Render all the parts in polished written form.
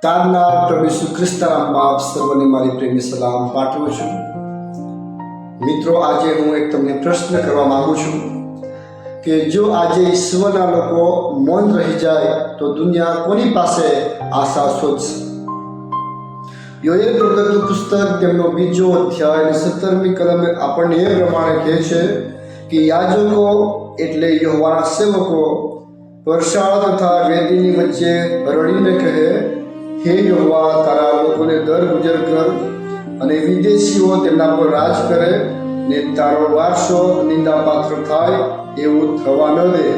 તારનાર પ્રભુ ઈસુ ખ્રિસ્તના નામમાં આપ સર્વને મારી પ્રેમી સલામ પાઠવું છું. મિત્રો, આજે હું એક તમને પ્રશ્ન કરવા માંગુ છું કે જો આજે ઈશ્વરના લોકો મૌન રહી જાય તો દુનિયા કોની પાસે આશા શોધશે? યોએલ પ્રવક્તાનું પુસ્તક તેમનો 2 અધ્યાય અને 17મી કલમ આપણને એ પ્રમાણે કહે છે કે યાજકો એટલે યહોવાના સેવકો પરસાળ તથા વેદીની વચ્ચે રડીને કહે, હે યહોવા, તારા લોકોને દર ગુજર કર અને વિદેશીઓ તેમના પર રાજ કરે ને તારો વારસો નિંદાપાત્ર થાય એવું થવા ન દે.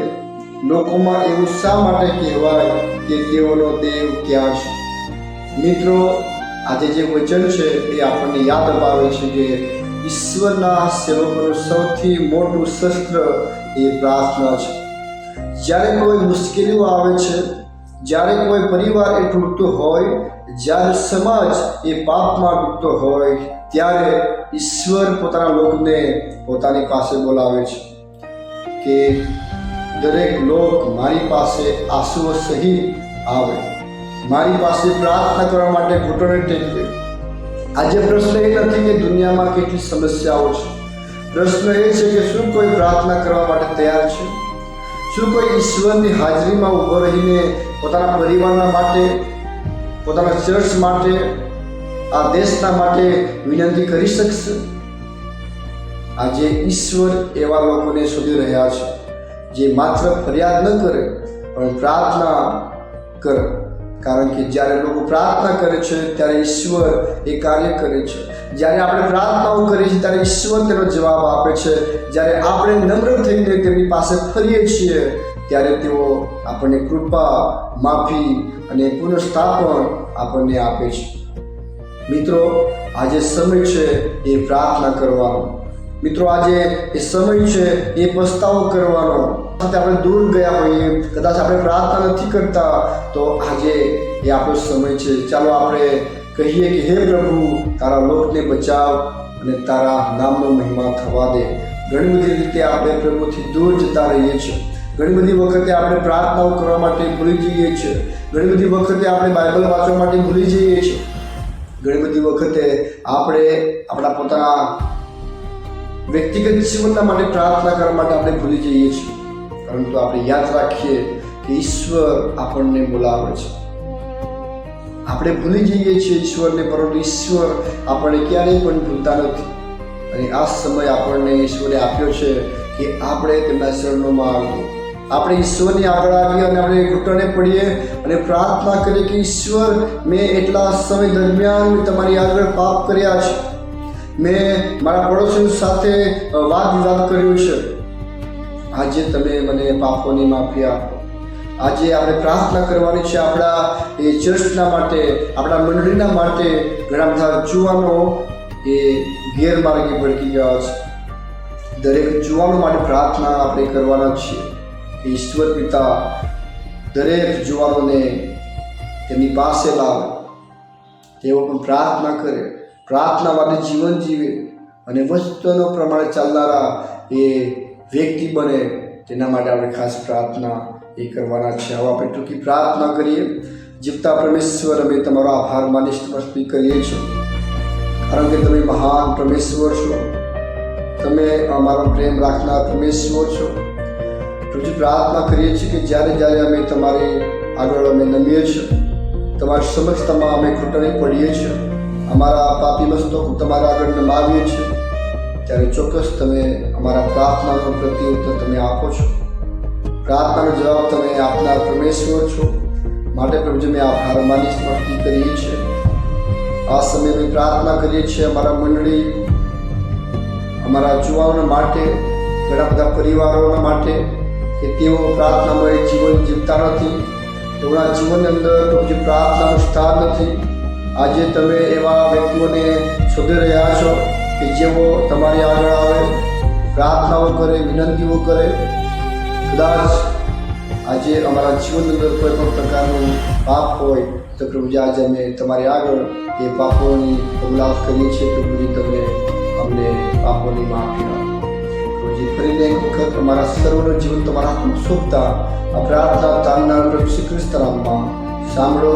લોકોમાં એવું શા માટે કહેવાય કે તેઓનો દેવ ક્યાં છે? મિત્રો, આજે જે વચન છે એ આપણને યાદ અપાવે છે કે ઈશ્વરના સેવકોનું સૌથી મોટું શસ્ત્ર એ પ્રાર્થના છે. જ્યારે કોઈ મુશ્કેલીઓ આવે છે, જ્યારે કોઈ પરિવાર એ તૂટતો હોય, જ્યારે સમાજ એ પાપમાં ડૂબતો હોય, ત્યારે ઈશ્વર પોતાના લોકોને પોતાની પાસે બોલાવે છે કે દરેક લોક મારી પાસે આંસુઓ સહિત આવે, મારી પાસે પ્રાર્થના કરવા માટે ઘૂંટણે ટેકવે. આજે પ્રશ્ન એ નથી કે દુનિયામાં કેટલી સમસ્યાઓ છે. પ્રશ્ન એ છે કે શું કોઈ પ્રાર્થના કરવા માટે તૈયાર છે? શું કોઈ ઈશ્વરની હાજરીમાં ઊભો રહીને પોતાના પરિવારના માટે, પોતાના ચર્ચ માટે, આ દેશના માટે વિનંતી કરી શકશે? આજે ઈશ્વર એવા લોકોને શોધી રહ્યા છે જે માત્ર ફરિયાદ ન કરે પણ પ્રાર્થના કરે. કારણ કે જ્યારે લોકો પ્રાર્થના કરે છે ત્યારે ઈશ્વર એ કાર્ય કરે છે. જ્યારે આપણે પ્રાર્થનાઓ કરીએ છીએ ત્યારે ઈશ્વર તેનો જવાબ આપે છે. જ્યારે આપણે નમ્ર થઈને તેમની પાસે ફરીએ છીએ ત્યારે તેઓ આપણને કૃપા, માફી અને પુનઃસ્થાપન આપણને આપે છે. મિત્રો, આજે સમય છે એ પ્રાર્થના કરવાનો. મિત્રો, આજે એ સમય છે એ પસ્તાવો કરવાનો. આપણે દૂર ગયા હોઈએ, કદાચ આપણે પ્રાર્થના નથી કરતા, તો આજે એ આપણો સમય છે. ચાલો આપણે કહીએ કે હે પ્રભુ, તારા લોકને બચાવ અને તારા નામનો મહિમા થવા દે. ઘણી બધી રીતે આપણે પ્રભુથી દૂર જતા રહીએ છીએ. ઘણી બધી વખતે આપણે પ્રાર્થનાઓ કરવા માટે ભૂલી જઈએ છીએ. ઘણી બધી વખતે આપણે બાઇબલ વાંચવા માટે ભૂલી જઈએ છીએ. ઘણી બધી વખતે આપણે આપણા પોતાના વ્યક્તિગત જીવનના માટે પ્રાર્થના કરવા માટે આપણે ભૂલી જઈએ છીએ. પરંતુ આપણે યાદ રાખીએ કે ઈશ્વર આપણને બોલાવે છે. આપણે ભૂલી જઈએ છીએ ઈશ્વરને, પરંતુ ઈશ્વર આપણને ક્યારેય પણ ભૂલતા નથી. અને આ સમય આપણને ઈશ્વરે આપ્યો છે કે આપણે તેમના ચરણોમાં આવીએ, આપણે ઈશ્વરની આગળ આવીએ અને આપણે ઘૂંટણે પડીએ અને પ્રાર્થના કરીએ કે ઈશ્વર, મેં એટલા સમય દરમિયાન તમારી આગળ પાપ કર્યા છે, મેં મારા પડોશી સાથે વાદ વિવાદ કર્યો છે. આજે તમે મને પાપોની માફી આપો. આજે આપણે પ્રાર્થના કરવાની છે આપણા એ ચર્ચના માટે, આપણા મંડળીના માટે. ઘણા બધા જુવાનો એ ગેરમાર્ગે ભટકી ગયા છે. દરેક જુવાનો માટે પ્રાર્થના આપણે કરવાના છીએ કે ઈશ્વર પિતા દરેક જુવાનોને તેમની પાસે લાવે, તેઓ પણ પ્રાર્થના કરે, પ્રાર્થનાવાળી જીવન જીવે અને વસ્તુનો પ્રમાણે ચાલનારા એ વ્યક્તિ બને. તેના માટે આપણે ખાસ પ્રાર્થના એ કરવાના છે. હવે આપણે ટૂંકી પ્રાર્થના કરીએ. જીવતા પરમેશ્વર, અમે તમારો આભાર માની સ્તુતિ કરીએ છીએ, કારણ કે તમે મહાન પરમેશ્વર છો. તમે અમારો પ્રેમ રાખનાર પરમેશ્વર છો. પ્રભુ, પ્રાર્થના કરીએ છીએ કે જ્યારે જ્યારે અમે તમારી આગળ અમે નમીએ છીએ, તમારી સમક્ષતામાં અમે ઘૂંટણે પડીએ છીએ, અમારા પાપી મસ્તકો તમારા આગળ નમાવીએ છીએ, ત્યારે ચોક્કસ તમે અમારા પ્રાર્થનાનો પ્રત્યુત્તર તમે આપો છો. પ્રાર્થનાનો જવાબ તમે આપનાર પરમેશ્વર છો. માટે પ્રભુ, મેં આભાર માની સ્તુતિ કરીએ છીએ. આ સમયે અમે પ્રાર્થના કરીએ છીએ અમારા મંડળી, અમારા જુવાનોના માટે, ઘણા બધા પરિવારોના માટે કે તેઓ પ્રાર્થનામય જીવન જીવતા નથી. તેઓના જીવનની અંદર પ્રભુ પ્રાર્થનાનું સ્થાન નથી. આજે તમે એવા વ્યક્તિઓને શોધી રહ્યા છો કે જેઓ તમારી આગળ આવે, પ્રાર્થનાઓ કરે, વિનંતીઓ કરે. કદાચ આજે અમારા જીવનની અંદર કોઈ પણ પ્રકારનું પાપ હોય તો પ્રભુજી, આજે અમે તમારી આગળ એ પાપોની કબૂલાત કરીએ છીએ. પ્રભુજી, તમે અમને પાપોની માફી આપો. પ્રભુજી, ફરીને એક વખત અમારા સર્વનું જીવન તમારા હાથમાં સોંપતા આ પ્રાર્થના તારનાર પ્રભુ શ્રી ખ્રિસ્તના નામમાં સાંભળો.